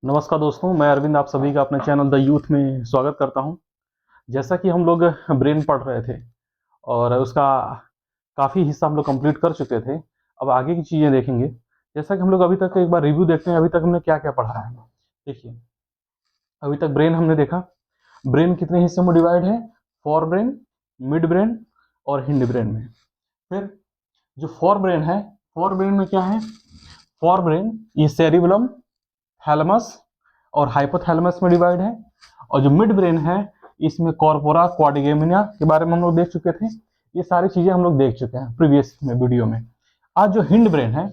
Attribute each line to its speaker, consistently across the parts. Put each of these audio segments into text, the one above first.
Speaker 1: नमस्कार दोस्तों, मैं अरविंद आप सभी का अपने चैनल द यूथ में स्वागत करता हूं। जैसा कि हम लोग ब्रेन पढ़ रहे थे और उसका काफ़ी हिस्सा हम लोग कंप्लीट कर चुके थे। अब आगे की चीज़ें देखेंगे। जैसा कि हम लोग अभी तक एक बार रिव्यू देखते हैं, अभी तक हमने क्या क्या पढ़ा है। देखिए, अभी तक ब्रेन हमने देखा। ब्रेन कितने हिस्सों में डिवाइड है? फोर ब्रेन, मिड ब्रेन और हिंड ब्रेन में। फिर जो फोर ब्रेन है, फोर ब्रेन में क्या है? फोर ब्रेन ये सेरिबलम, थैलेमस और हाइपोथैलेमस में डिवाइड है। और जो मिड ब्रेन है इसमें कॉर्पोरा क्वाड्रिगेमिना के बारे में हम लोग देख चुके थे। ये सारी चीजें हम लोग देख चुके हैं प्रीवियस में वीडियो में। आज जो हिंड ब्रेन है,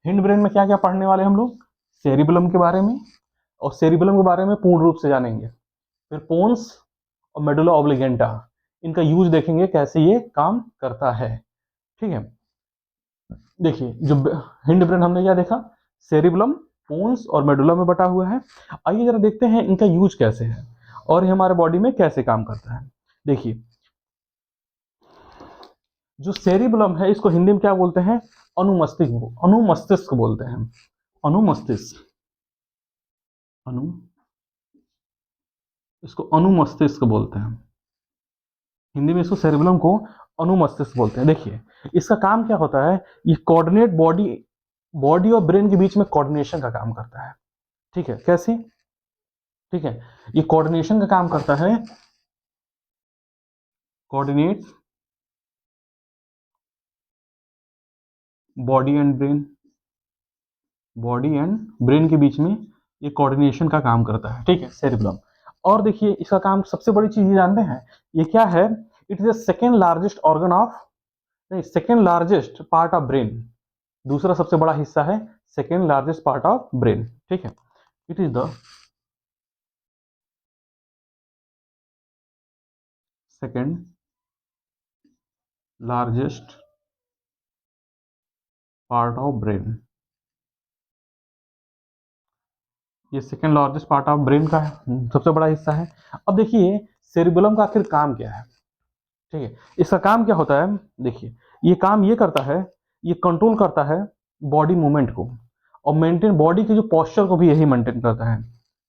Speaker 1: हिंड ब्रेन में क्या क्या पढ़ने वाले हम लोग? सेरिबलम के बारे में, और सेरिबलम के बारे में पूर्ण रूप से जानेंगे। फिर पोन्स और मेडुला ऑब्लिगेंटा, इनका यूज देखेंगे कैसे ये काम करता है। ठीक है, देखिए जो हिंड ब्रेन हमने क्या देखा? सेरिबलम, पोन्स और मेडुला में बटा हुआ है। आइए जरा देखते हैं इनका यूज कैसे है और ये हमारे बॉडी में कैसे काम करता है। देखिए, जो सेरिबलम है इसको हिंदी में क्या बोलते हैं? अनुमस्तिष्क, अनुमस्तिष्क बोलते हैं। अनुमस्तिष्क, अनु इसको अनुमस्तिष्क बोलते हैं। हिंदी में इसको सेरिबलम को अनुमस्तिष्क बोलते हैं। देखिए, इसका काम क्या होता है? ये कोऑर्डिनेट बॉडी, बॉडी और ब्रेन के बीच में कोऑर्डिनेशन का काम करता है। ठीक है, कैसे? ठीक है, ये कोऑर्डिनेशन का काम करता है। Coordinate body and brain, body and brain के बीच में ये कोऑर्डिनेशन का काम करता है। ठीक है, सेरिबलम। और देखिए इसका काम, सबसे बड़ी चीज ये जानते हैं ये क्या है? It is the second largest organ of, नहीं, second largest part of brain. दूसरा सबसे बड़ा हिस्सा है second largest part of brain. ठीक है, it is the second largest part of brain. ये second largest part of brain का है, सबसे बड़ा हिस्सा है। अब देखिए सेरिबेलम का आखिर काम क्या है? ठीक है, इसका काम क्या होता है? देखिए, ये काम ये करता है, ये कंट्रोल करता है बॉडी मूवमेंट को, और मेंटेन बॉडी के जो पोस्चर को भी यही मेंटेन करता है।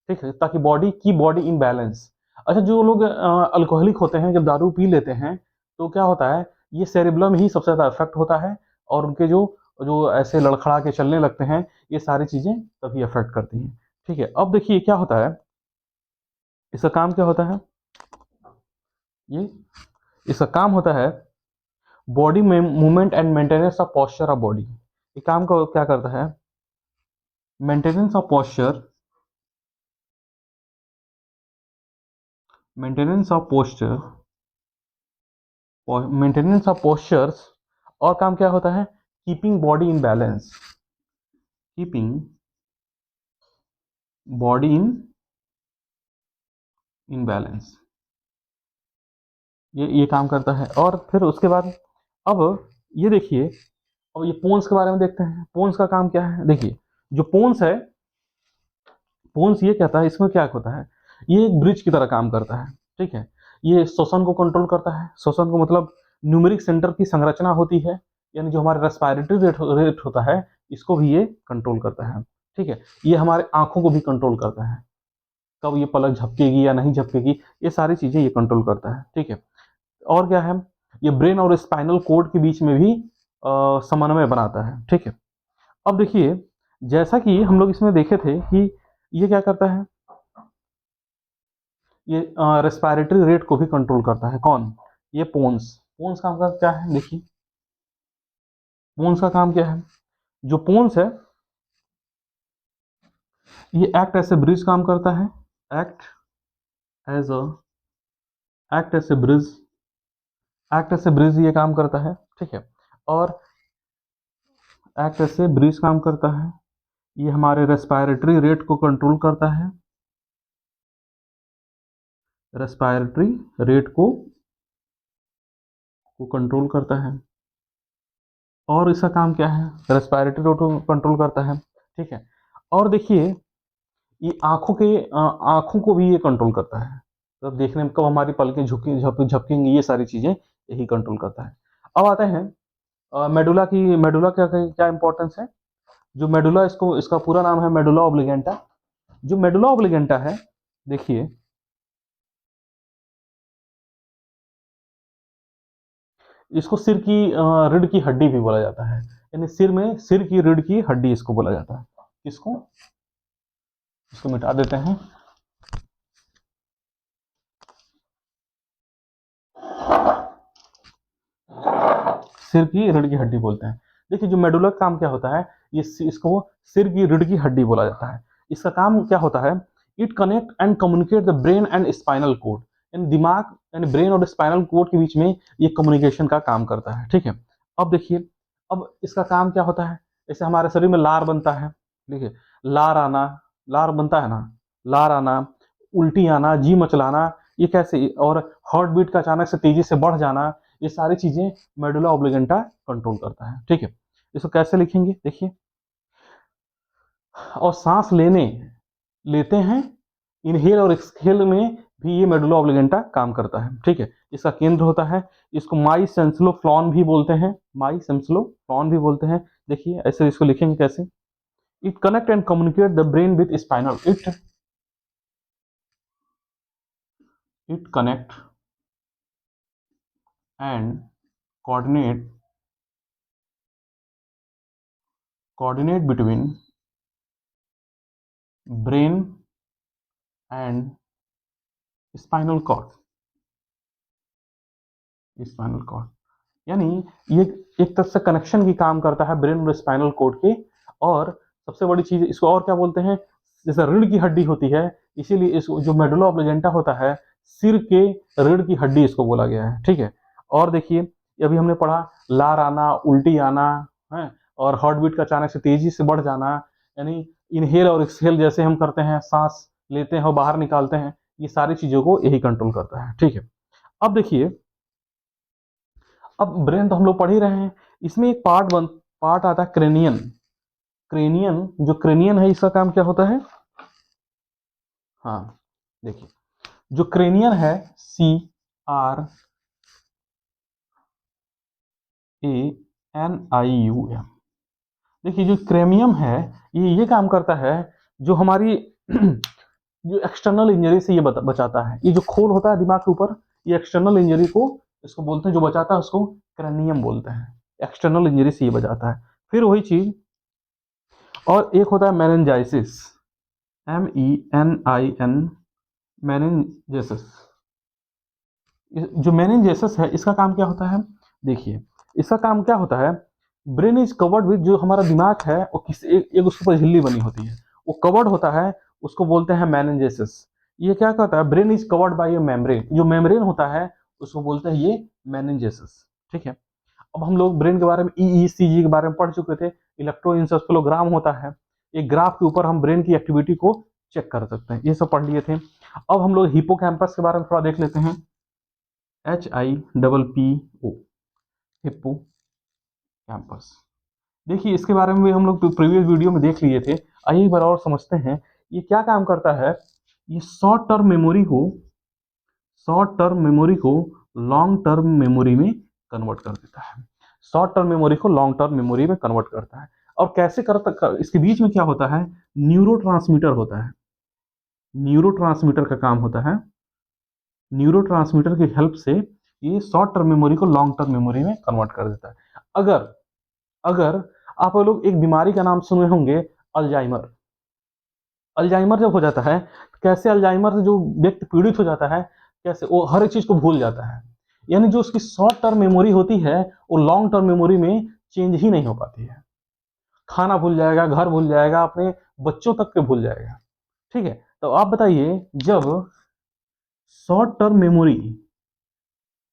Speaker 1: ठीक है, ताकि बॉडी इन बैलेंस। अच्छा, जो लोग अल्कोहलिक होते हैं, जब दारू पी लेते हैं तो क्या होता है? ये सेरिबलम ही सबसे ज्यादा इफेक्ट होता है, और उनके जो जो ऐसे लड़खड़ा के चलने लगते हैं, ये सारी चीजें तभी अफेक्ट करती हैं। ठीक है, अब देखिए क्या होता है, इसका काम क्या होता है? ये इसका काम होता है बॉडी में movement and maintenance of posture of body. ये काम को क्या करता है? Maintenance of posture, maintenance of posture, maintenance of postures. और काम क्या होता है? Keeping body in balance, keeping body in balance, ये काम करता है। और फिर उसके बाद अब ये देखिए, अब ये पोन्स के बारे में देखते हैं। पोन्स का काम क्या है? देखिए, जो पोन्स है, पोन्स ये कहता है, इसमें क्या होता है? ये एक ब्रिज की तरह काम करता है। ठीक है, ये श्वसन को कंट्रोल करता है। श्वसन को मतलब न्यूमेरिक सेंटर की संरचना होती है, यानी जो हमारे रेस्पिरेटरी रेट होता है, इसको भी ये कंट्रोल करता है। ठीक है, ये हमारे आंखों को भी कंट्रोल करता है, कब ये पलक झपकेगी या नहीं झपकेगी, ये सारी चीजें ये कंट्रोल करता है। ठीक है, और क्या है? ये ब्रेन और स्पाइनल कोड के बीच में भी समन्वय बनाता है। ठीक है, अब देखिए, जैसा कि हम लोग इसमें देखे थे कि ये क्या करता है? ये रेस्पिरेटरी रेट को भी कंट्रोल करता है। कौन? ये पोन्स। पोन्स काम का क्या है? देखिए, पोन्स का काम क्या है? जो पोन्स है, ये एक्ट एज ए ब्रिज काम करता है। Act as a act as a bridge, act as a bridge ये काम करता है। ठीक है, और एक्ट एज ए ब्रिज काम करता है। ये हमारे रेस्पिरेटरी रेट को कंट्रोल करता है, रेस्पिरेटरी रेट को कंट्रोल करता है। और इसका काम क्या है? रेस्पिरेटरी रेट को कंट्रोल करता है। ठीक है, और देखिए, ये आंखों को भी ये कंट्रोल करता है। तो अब देखने में कब हमारी पलकें झपकेंगी, ये सारी चीजें यही कंट्रोल करता है। अब आते हैं मेडुला मेडुला क्या क्या इंपॉर्टेंस है? जो मेडुला, इसका पूरा नाम है मेडुला ऑब्लिगेंटा। जो मेडुला ऑब्लिगेंटा है, देखिए इसको सिर की रीढ़ की हड्डी भी बोला जाता है, यानी सिर की रीढ़ की हड्डी इसको बोला जाता है। किसको? इसको मिटा देते हैं। सिर की रीढ़ की हड्डी बोलते हैं। देखिए जो मेडुला का काम क्या होता है, ये इसको सिर की रीढ़ की हड्डी बोला जाता है। इसका काम क्या होता है, it connect and communicate the brain and spinal cord, यानी दिमाग यानी ब्रेन और स्पाइनल कोड के बीच में ये कम्युनिकेशन का काम करता है। ठीक है, अब देखिए, अब इसका काम क्या होता है, जैसे हमारे शरीर में लार बनता है, देखिए लार आना, लार बनता है ना, लार आना, उल्टी आना, जी मचलाना, ये कैसे, और हार्ट बीट का अचानक से तेजी से बढ़ जाना, ये सारी चीजें मेडुला ऑब्लिगेंटा कंट्रोल करता है। ठीक है, इसको कैसे लिखेंगे, देखिए, और सांस लेते हैं, इनहेल और एक्सहेल में भी ये मेडुला ऑब्लिगेंटा काम करता है। ठीक है, इसका केंद्र होता है, इसको माई सेंसलोफ्लॉन भी बोलते हैं, माई सेंसलोफ्लॉन भी बोलते हैं। देखिए ऐसे इसको लिखेंगे कैसे, it connect and communicate the brain with spinal, it connect and coordinate between brain and spinal cord, spinal cord, यानी ये एक तरह से कनेक्शन की काम करता है ब्रेन और स्पाइनल कोड के। और सबसे बड़ी चीज इसको और क्या बोलते हैं, जैसे रीढ़ की हड्डी होती है, इसीलिए इस जो मेडुला ऑब्लिगेंटा होता है, सिर के रीढ़ की हड्डी इसको बोला गया है। ठीक है, और देखिए अभी हमने पढ़ा लार आना, उल्टी आना है, और हार्ट बीट का अचानक से तेजी से बढ़ जाना, यानी इनहेल और एक्सहेल जैसे हम करते हैं, सांस लेते हैं और बाहर निकालते हैं, ये सारी चीजों को यही कंट्रोल करता है। ठीक है, अब देखिए, अब ब्रेन तो हम लोग पढ़ ही रहे हैं, इसमें एक पार्ट आता है क्रेनियन। जो क्रेनियन है, इसका काम क्या होता है, हाँ देखिए, जो क्रेनियन है, CRANIUM, देखिए जो क्रेमियम है, ये काम करता है, जो हमारी जो एक्सटर्नल इंजरी से ये बचाता है। ये जो खोल होता है दिमाग के ऊपर, ये एक्सटर्नल इंजरी को इसको बोलते हैं, जो बचाता है उसको क्रेनियम बोलते हैं, एक्सटर्नल इंजरी से ये बचाता है। फिर वही चीज, और एक होता है मेनिंजाइसिस, MENIN, मेनिंजेसिस। जो मेनिंजेसिस है, इसका काम क्या होता है, देखिए इसका काम क्या होता है, ब्रेन इज कवर्ड विद, जो हमारा दिमाग है वो एक उसके ऊपर झिल्ली बनी होती है, वो कवर्ड होता है, उसको बोलते हैं मेनिंजेसिस। ये क्या कहता है, brain is covered by A membrane, जो मेम्ब्रेन होता है उसको बोलते हैं ये मेनिंजेसिस। ठीक है, अब हम लोग ब्रेन के बारे में EECG के बारे में पढ़ चुके थे, इलेक्ट्रोइंसेफेलोग्राम होता है, एक ग्राफ के ऊपर हम ब्रेन की एक्टिविटी को चेक कर सकते हैं, ये सब पढ़ लिए थे। अब हम लोग हिप्पोकैम्पस के बारे में थोड़ा देख लेते हैं, HIPPO, हिप्पो कैंपस। देखिए इसके बारे में भी हम लोग प्रीवियस वीडियो में देख लिए थे, आइए एक बार और समझते हैं ये क्या काम करता है। ये शॉर्ट टर्म मेमोरी को लॉन्ग टर्म मेमोरी में कन्वर्ट कर देता है, शॉर्ट टर्म मेमोरी को लॉन्ग टर्म मेमोरी में कन्वर्ट करता है। और कैसे करता, इसके बीच में क्या होता है, न्यूरोट्रांसमीटर होता है, न्यूरोट्रांसमीटर का काम होता है, न्यूरोट्रांसमीटर की हेल्प से ये शॉर्ट टर्म मेमोरी को लॉन्ग टर्म मेमोरी में कन्वर्ट कर देता है। अगर अगर आप लोग एक बीमारी का नाम सुने होंगे, अल्जाइमर। अल्जाइमर जब हो जाता है, तो कैसे अल्जाइमर से जो व्यक्ति पीड़ित हो जाता है, कैसे वो हर एक चीज को भूल जाता है, यानी जो उसकी शॉर्ट टर्म मेमोरी होती है वो लॉन्ग टर्म मेमोरी में चेंज ही नहीं हो पाती है। खाना भूल जाएगा, घर भूल जाएगा, अपने बच्चों तक के भूल जाएगा। ठीक है, तो आप बताइए, जब शॉर्ट टर्म मेमोरी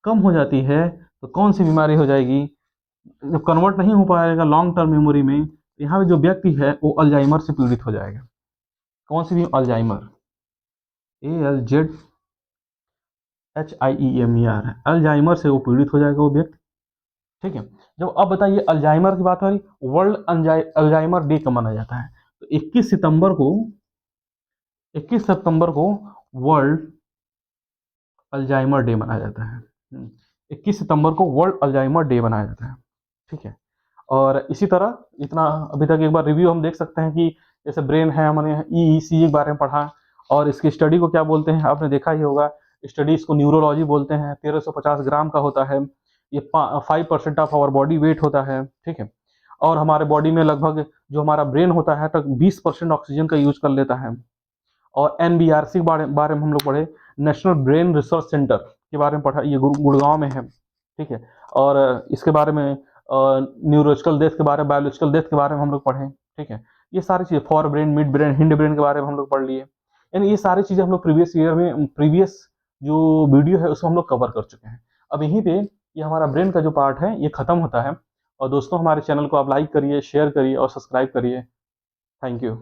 Speaker 1: कम हो जाती है तो कौन सी बीमारी हो जाएगी, जब कन्वर्ट नहीं हो पाएगा लॉन्ग टर्म मेमोरी में, यहाँ पे जो व्यक्ति है वो अल्जाइमर से पीड़ित हो जाएगा। कौन सी भी, अल्जाइमर, ALZHIEMER है, अल्जाइमर से वो पीड़ित हो जाएगा वो व्यक्ति। ठीक है, जब अब बताइए अल्जाइमर की बात हो रही, वर्ल्ड अल्जाइमर डे कब मनाया जाता है, तो 21 सितंबर को वर्ल्ड अल्जाइमर डे मनाया जाता है। 21 सितंबर को वर्ल्ड अल्जाइमर डे मनाया जाता है। ठीक है, और इसी तरह इतना अभी तक एक बार रिव्यू हम देख सकते हैं कि जैसे ब्रेन है, हमने EEC के बारे में पढ़ा, और इसकी स्टडी को क्या बोलते हैं आपने देखा ही होगा, स्टडी इसको न्यूरोलॉजी बोलते हैं। 1350 ग्राम का होता है, ये 5% ऑफ आवर बॉडी वेट होता है, ठीक है। और हमारे बॉडी में लगभग जो हमारा ब्रेन होता है तक 20% ऑक्सीजन का यूज कर लेता है। और NBRC के बारे में हम लोग पढ़े, नेशनल ब्रेन रिसर्च सेंटर के बारे में पढ़ा, ये गुड़गांव में है, ठीक है। और इसके बारे में न्यूरोलॉजिकल डेथ के बारे में, बायोलॉजिकल डेथ के बारे में हम लोग पढ़े, ठीक है। ये सारी चीज़ें, for brain, mid brain, hind brain के बारे में हम लोग पढ़ लिए। यानी ये सारी चीज़ें हम लोग प्रीवियस ईयर में, प्रीवियस जो वीडियो है उसको हम लोग कवर कर चुके हैं। अब यहीं पे ये हमारा ब्रेन का जो पार्ट है ये खत्म होता है। और दोस्तों, हमारे चैनल को आप लाइक करिए, शेयर करिए और सब्सक्राइब करिए। Thank you.